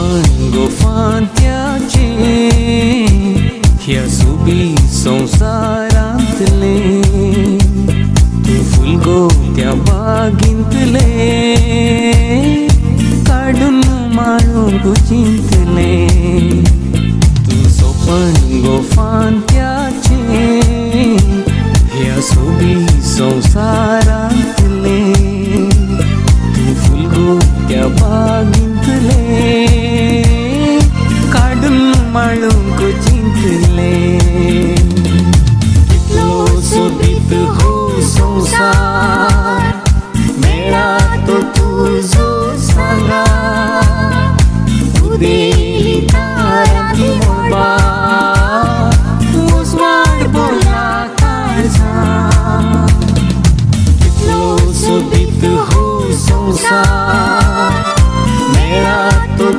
सोपन गोफांत्याचे ह्या सोबी संसारांतले तू फुलगोत्या बागींतले काडून माळूंक चिंतले तू सोपन गोफांत्याचे ह्या सोबी संसारांतले तू फुलगोत्या बागींतले काडून माळूंक चिंतले कितलो सोबीत हो संसार मेळा तो तुजो सांगा उदेली तारांतली मोबा मोसमाड बोला काळजा कितलो सोबीत हो संसार मेळा तो